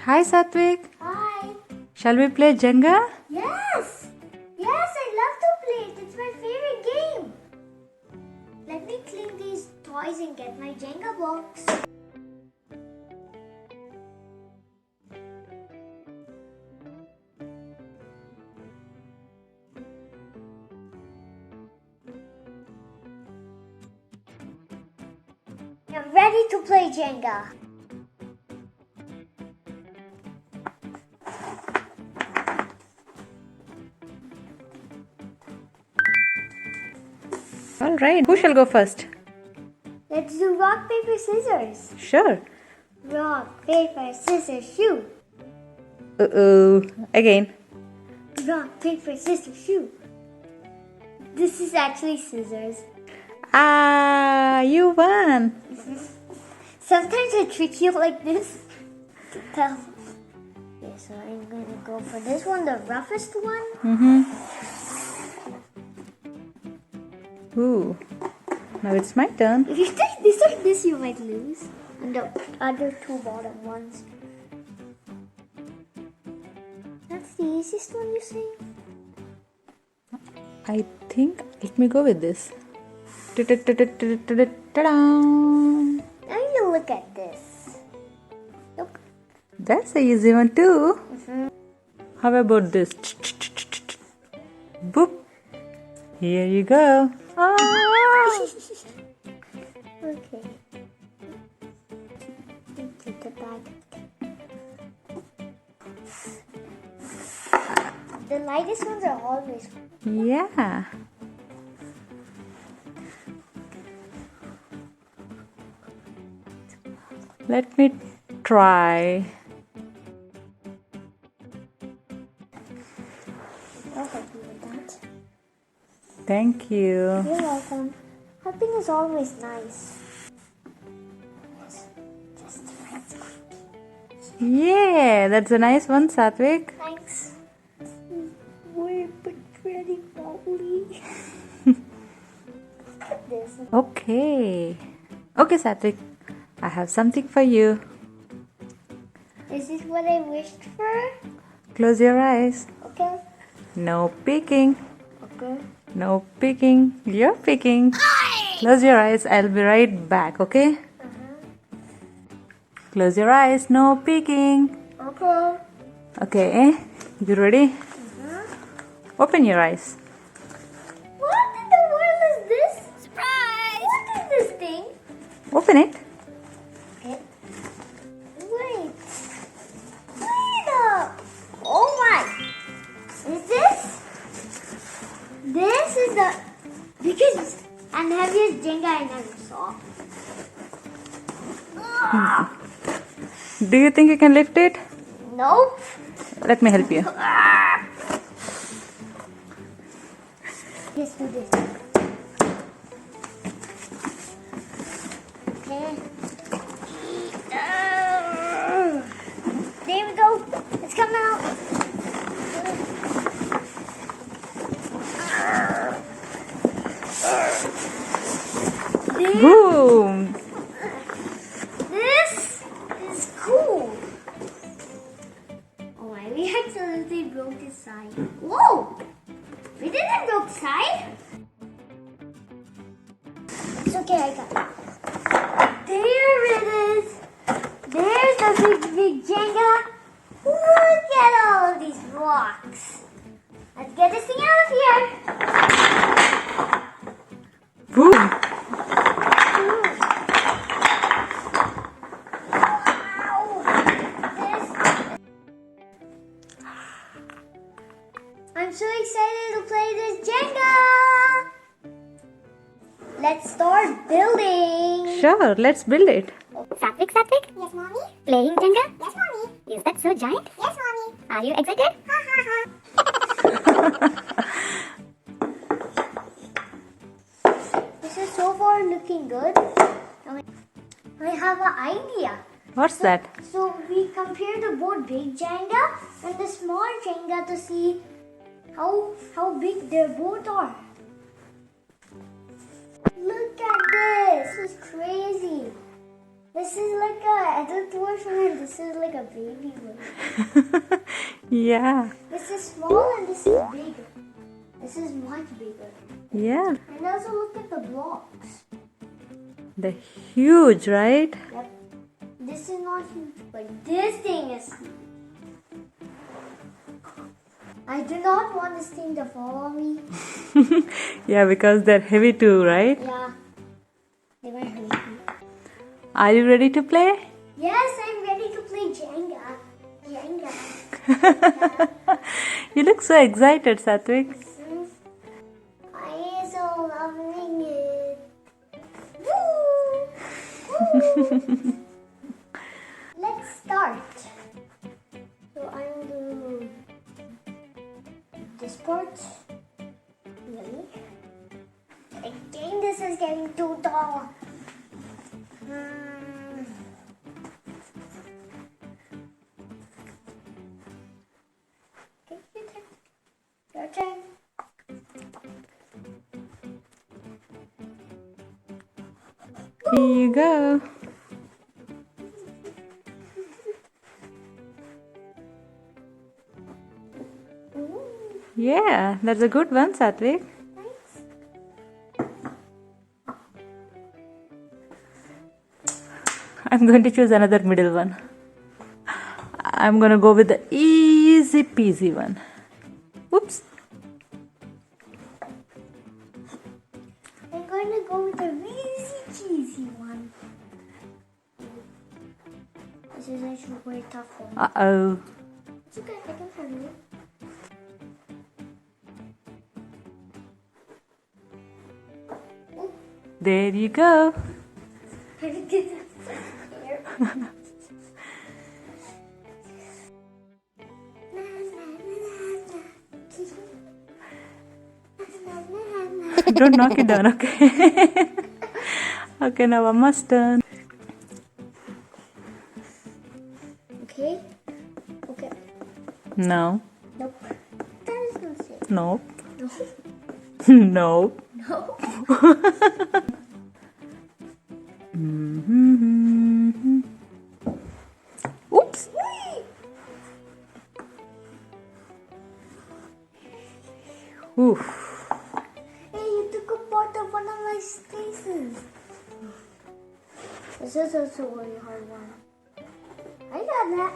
Hi Sathvik, Hi. shall we play Jenga? Yes. Yes, I love to play it. It's my favorite game. Let me clean these toys and get my Jenga box. I'm ready to play Jenga. Alright, who shall go first? Let's do rock, paper, scissors. Sure. Rock, paper, scissors, shoot. Uh-oh. Again. Rock, paper, scissors, shoot. This is actually scissors. Ah, you won. Sometimes I trick you like this to tell. Okay, so I'm going to go for this one, the roughest one. Ooh. Now it's my turn. If you take this like this, you might lose. And the other two bottom ones. That's the easiest one, you say? I think, let me go with this. Ta-da. Now you look at this. Nope. That's the easy one too. How about this? Boop. Here you go. Ah. Okay. Take it back. The lightest ones are always. Yeah. Let me try. I'll help you with that. Thank you. You're welcome. Helping is always nice. Yes, just right. Yeah, that's a nice one, Sathvik. Thanks. We're pretty bubbly. Look at this. Okay. Okay, Sathvik. I have something for you. Is this what I wished for? Close your eyes. Okay. No peeking. Okay. No peeking. You're peeking. Close your eyes. I'll be right back, okay? Close your eyes. No peeking. Okay. Okay. You ready? Open your eyes. What in the world is this? Surprise! What is this thing? Open it. Okay. Wait. Wait up. Oh my. Is this? This is the biggest and heaviest Jenga I never saw. Ugh. Do you think you can lift it? Nope. Let me help you. Let's do this. Okay. There we go. It's coming out. Boom. This is cool. Oh my, we accidentally broke this side. Whoa! We didn't broke the side. It's okay, I got it. There it is. There's the big Jenga. Look at all these rocks. Let's get this thing out of here. Boom. Wow. This. I'm so excited to play this Jenga. Let's start building. Sure, let's build it. Sathvik? Yes, mommy. Playing Jenga? Yes, mommy. Is that so giant? Yes, mommy. Are you excited? Ha ha ha. This is so far looking good. I have an idea. What's that? So we compare the both big Jenga and the small Jenga to see how big their both are. Look at this. This is crazy. This is like a dwarf one and this is like a baby one. Yeah. This is small and this is bigger. This is much bigger. Yeah. And also look at the blocks. They're huge, right? Yep. This is not huge, but this thing is huge. I do not want this thing to follow me. Yeah, because they're heavy too, right? Yeah. They were heavy. Are you ready to play? Yes, I'm ready to play Jenga. Jenga. You look so excited, Sathvik. I am so loving it. Woo! Let's start. So I'm going to do this part. Really? I think this is getting too tall. Okay, your turn. Here you go. Yeah, that's a good one, Sathvik. I'm going to choose another middle one. I'm going to go with the easy peasy one. Oops. I'm going to go with the easy cheesy one. This is actually a very tough one. Uh-oh. It's okay, I can handle it. There you go. Don't knock it down, okay? Okay, now Amma's turn. Okay. Okay. No. Nope. That is not safe. No. No. No. No. Oops. Oof. Hey, you took a part of one of my spaces. This is also a really hard one. I got that.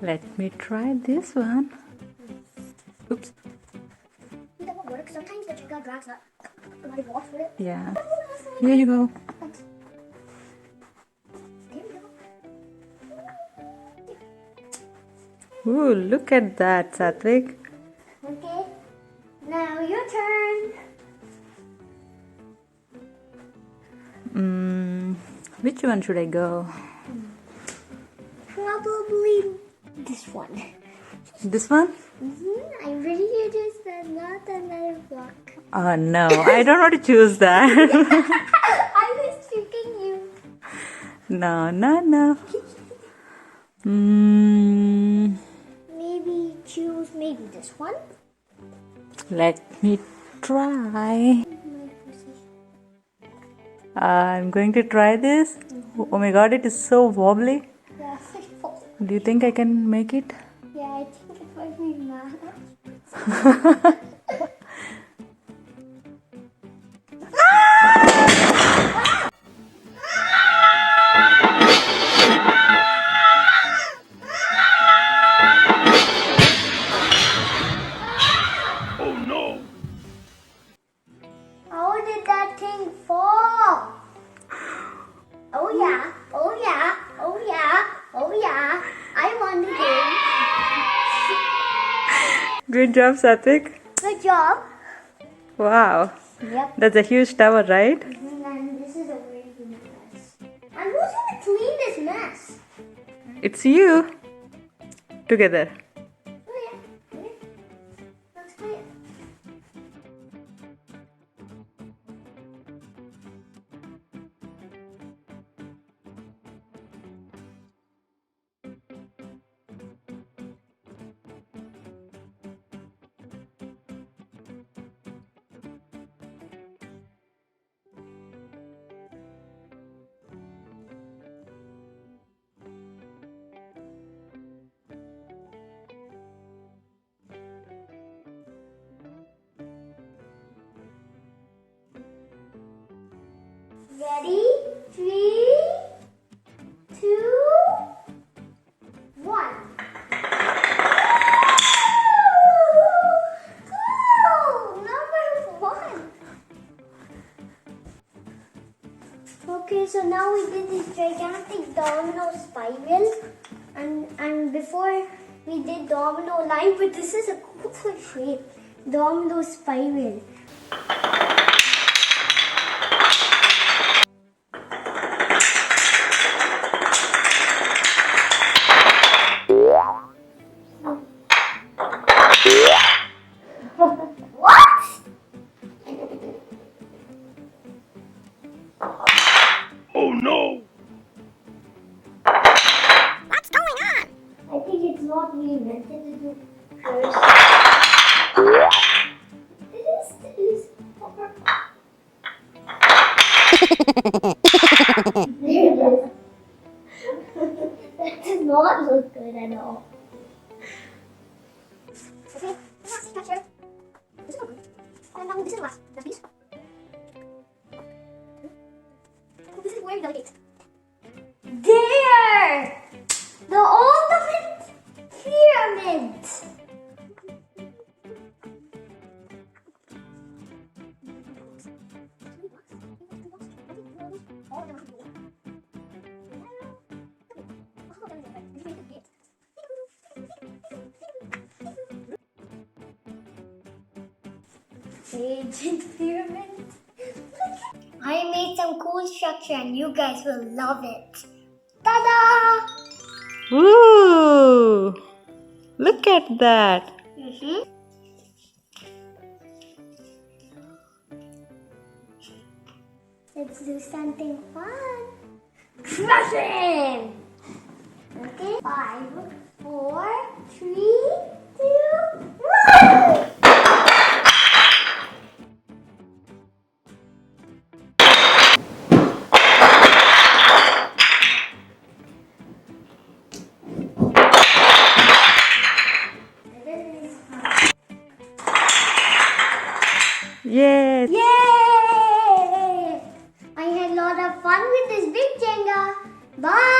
Let me try this one. Oops. That won't work. Sometimes the Jenga drags up. Somebody walks with it. Yeah. Here you go. There we go. Ooh, look at that, Sathvik. Okay. Now your turn. Which one should I go? Probably this one. This one? I'm ready to use that, not another block. Oh no, I don't want to choose that. I was tricking you. No, no, no. Maybe choose maybe this one. Let me try. I'm going to try this. Oh my god, it is so wobbly. Yeah, Do you think I can make it? yeah, I think it might be mad. How did that thing fall? Oh yeah, oh yeah, oh yeah, oh yeah. I won the game. Good job, Sathvik. Good job. Wow, Yep. that's a huge tower, right? And this is a very good mess. And who's gonna clean this mess? It's you. Together. Oh yeah. Okay. Let's clean it. Ready? 3, 2, 1. Cool! Number 1. Okay, so now we did this gigantic domino spiral, and before we did domino line, but this is a cooler shape, domino spiral. What? Oh no! What's going on? I think it's not really meant to do first. It is. There it is. That does not look good at all. Okay, gotcha. This is not good. And now this is the last piece. This is very delicate. There! The ultimate pyramid! Ancient pyramid. I made some cool structure and you guys will love it. Ta-da! Ooh! Look at that. Let's do something fun. Crushing! Okay, 5, 4, 3, 2, 1! Yes. Yay! I had a lot of fun with this big Jenga. Bye!